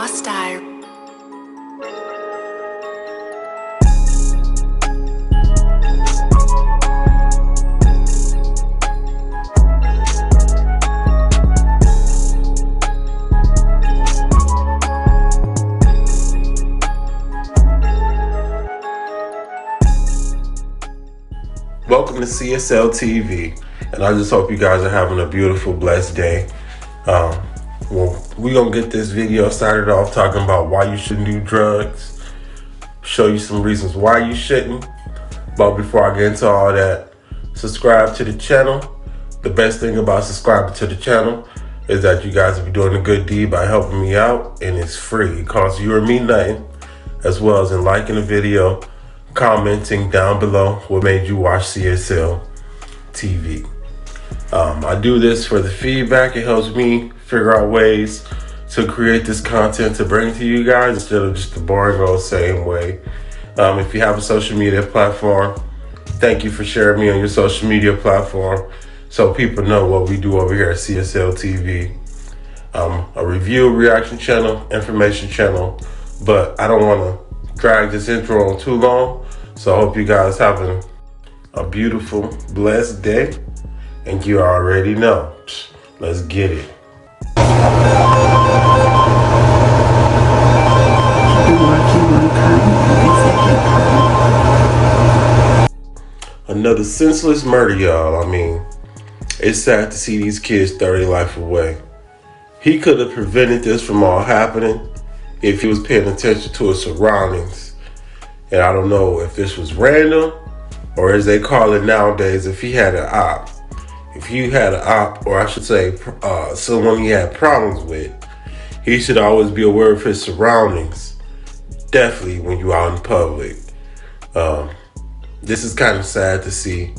Lost Diary. Welcome to CSL TV, and I just hope you guys are having a beautiful, blessed day. We're gonna get this video started off talking about why you shouldn't do drugs, show you some reasons why you shouldn't. But before I get into all that, subscribe to the channel. The best thing about subscribing to the channel is that you guys will be doing a good deed by helping me out, and it's free. It costs you or me nothing, as well as in liking the video, commenting down below what made you watch CSL TV. I do this for the feedback. It helps me figure out ways to create this content to bring to you guys instead of just the boring old same way. If you have a social media platform, thank you for sharing me on your social media platform so people know what we do over here at CSL TV. A review, reaction channel, information channel, but I don't want to drag this intro on too long, so I hope you guys having a beautiful, blessed day, and you already know. Let's get it. Another senseless murder, y'all. I mean, it's sad to see these kids throw their life away. He could have prevented this from all happening if he was paying attention to his surroundings. And I don't know if this was random, or as they call it nowadays, if he had an op. If you had an op, or I should say someone he had problems with, he should always be aware of his surroundings. Definitely when you're out in public. This is kind of sad to see.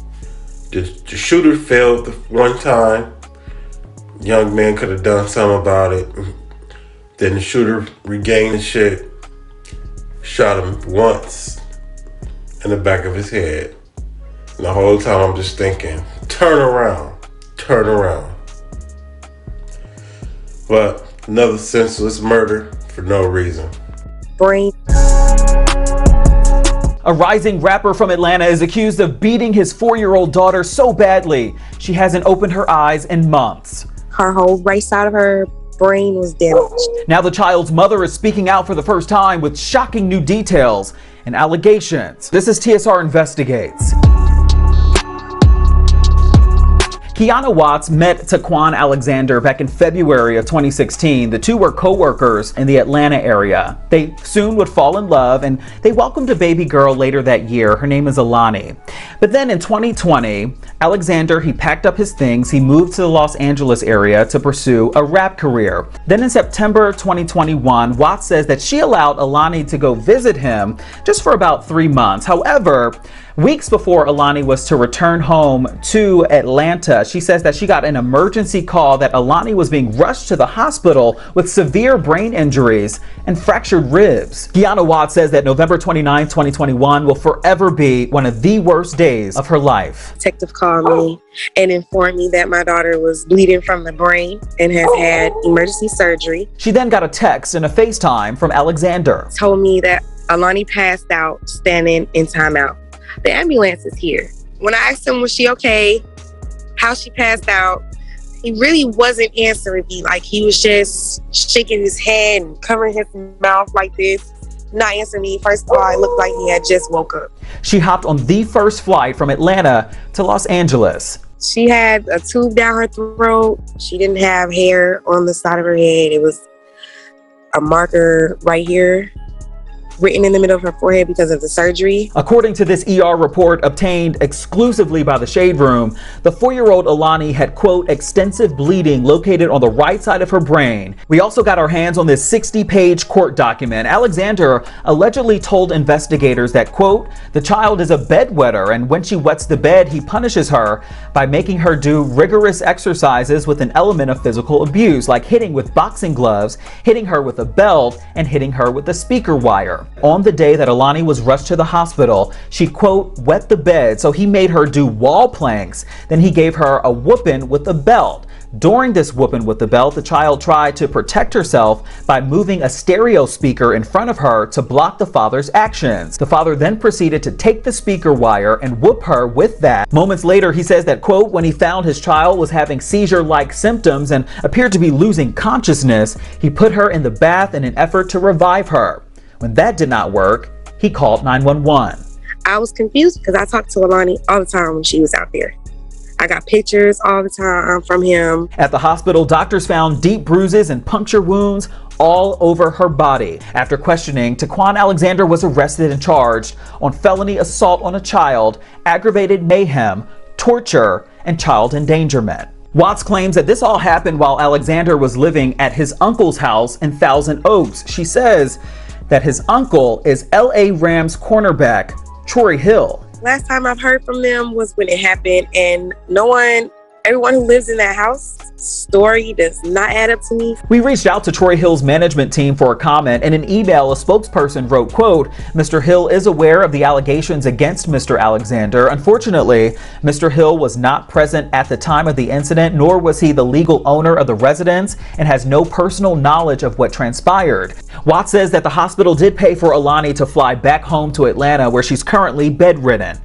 The shooter failed the one time. Young man could have done something about it. Then the shooter regained the shit, shot him once in the back of his head. And the whole time I'm just thinking, turn around, turn around. But another senseless murder for no reason. Brain. A rising rapper from Atlanta is accused of beating his 4-year-old daughter so badly she hasn't opened her eyes in months. Her whole right side of her brain was damaged. Now the child's mother is speaking out for the first time with shocking new details and allegations. This is TSR Investigates. Kiana Watts met Taquan Alexander back in February of 2016. The two were co-workers in the Atlanta area. They soon would fall in love, and they welcomed a baby girl later that year. Her name is Alani. But then in 2020, Alexander, he packed up his things. He moved to the Los Angeles area to pursue a rap career. Then in September 2021, Watts says that she allowed Alani to go visit him just for about 3 months. However, weeks before Alani was to return home to Atlanta, she says that she got an emergency call that Alani was being rushed to the hospital with severe brain injuries and fractured ribs. Kiana Watts says that November 29, 2021 will forever be one of the worst days of her life. Detective called me and informed me that my daughter was bleeding from the brain and has had emergency surgery. She then got a text and a FaceTime from Alexander. Told me that Alani passed out standing in timeout. The ambulance is here. When I asked him, was she okay? How she passed out? He really wasn't answering me. Like, he was just shaking his head and covering his mouth like this, not answering me. First of all, it looked like he had just woke up. She hopped on the first flight from Atlanta to Los Angeles. She had a tube down her throat. She didn't have hair on the side of her head. It was a marker right here, written in the middle of her forehead because of the surgery. According to this ER report obtained exclusively by the Shade Room, the 4-year-old Alani had, quote, extensive bleeding located on the right side of her brain. We also got our hands on this 60-page court document. Alexander allegedly told investigators that, quote, the child is a bedwetter, and when she wets the bed, he punishes her by making her do rigorous exercises with an element of physical abuse, like hitting with boxing gloves, hitting her with a belt, and hitting her with a speaker wire. On the day that Alani was rushed to the hospital, she, quote, wet the bed, so he made her do wall planks. Then he gave her a whooping with a belt. During this whooping with the belt, the child tried to protect herself by moving a stereo speaker in front of her to block the father's actions. The father then proceeded to take the speaker wire and whoop her with that. Moments later, he says that, quote, when he found his child was having seizure-like symptoms and appeared to be losing consciousness, he put her in the bath in an effort to revive her. When that did not work, he called 911. I was confused because I talked to Alani all the time when she was out there. I got pictures all the time from him. At the hospital, doctors found deep bruises and puncture wounds all over her body. After questioning, Taquan Alexander was arrested and charged on felony assault on a child, aggravated mayhem, torture, and child endangerment. Watts claims that this all happened while Alexander was living at his uncle's house in Thousand Oaks. She says that his uncle is LA Rams cornerback Troy Hill. Last time I've heard from them was when it happened, and everyone who lives in that house story does not add up to me. We reached out to Troy Hill's management team for a comment. In an email, a spokesperson wrote, quote, Mr. Hill is aware of the allegations against Mr. Alexander. Unfortunately, Mr. Hill was not present at the time of the incident, nor was he the legal owner of the residence and has no personal knowledge of what transpired. Watts says that the hospital did pay for Alani to fly back home to Atlanta, where she's currently bedridden.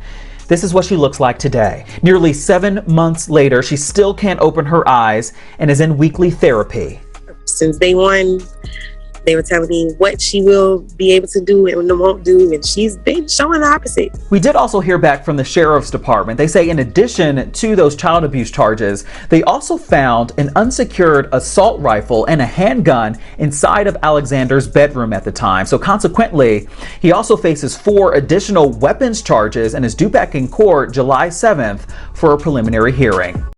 This is what she looks like today. Nearly 7 months later, she still can't open her eyes and is in weekly therapy. Since day one, they were telling me what she will be able to do and won't do, and she's been showing the opposite. We did also hear back from the sheriff's department. They say in addition to those child abuse charges, they also found an unsecured assault rifle and a handgun inside of Alexander's bedroom at the time. So consequently, he also faces 4 additional weapons charges and is due back in court July 7th for a preliminary hearing.